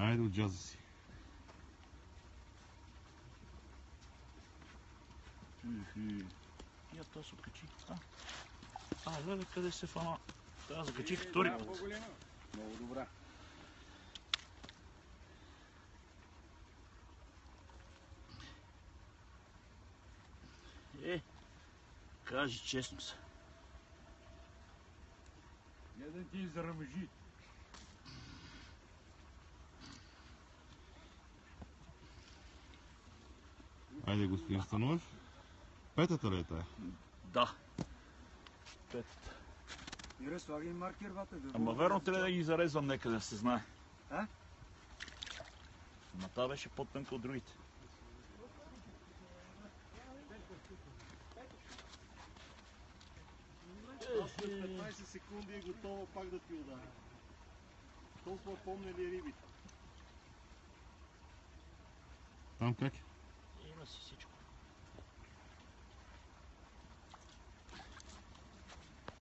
Айде от джаза си. Я това се откачи. Леле, къде се фана? Тази закачих втори път. Много добра. Кажи честно се. Не да ти изръмжи. Айде, господин Становев. Петата ли е тая? Да. Петата. Ире, слагай маркер, вата. Ама верно трябва да ги зарезвам некъде, да се знае. А? Ама та беше по-тънка от другите. 15 секунди е готово пак да ти удари. Толкова помня ли рибите? Там как е?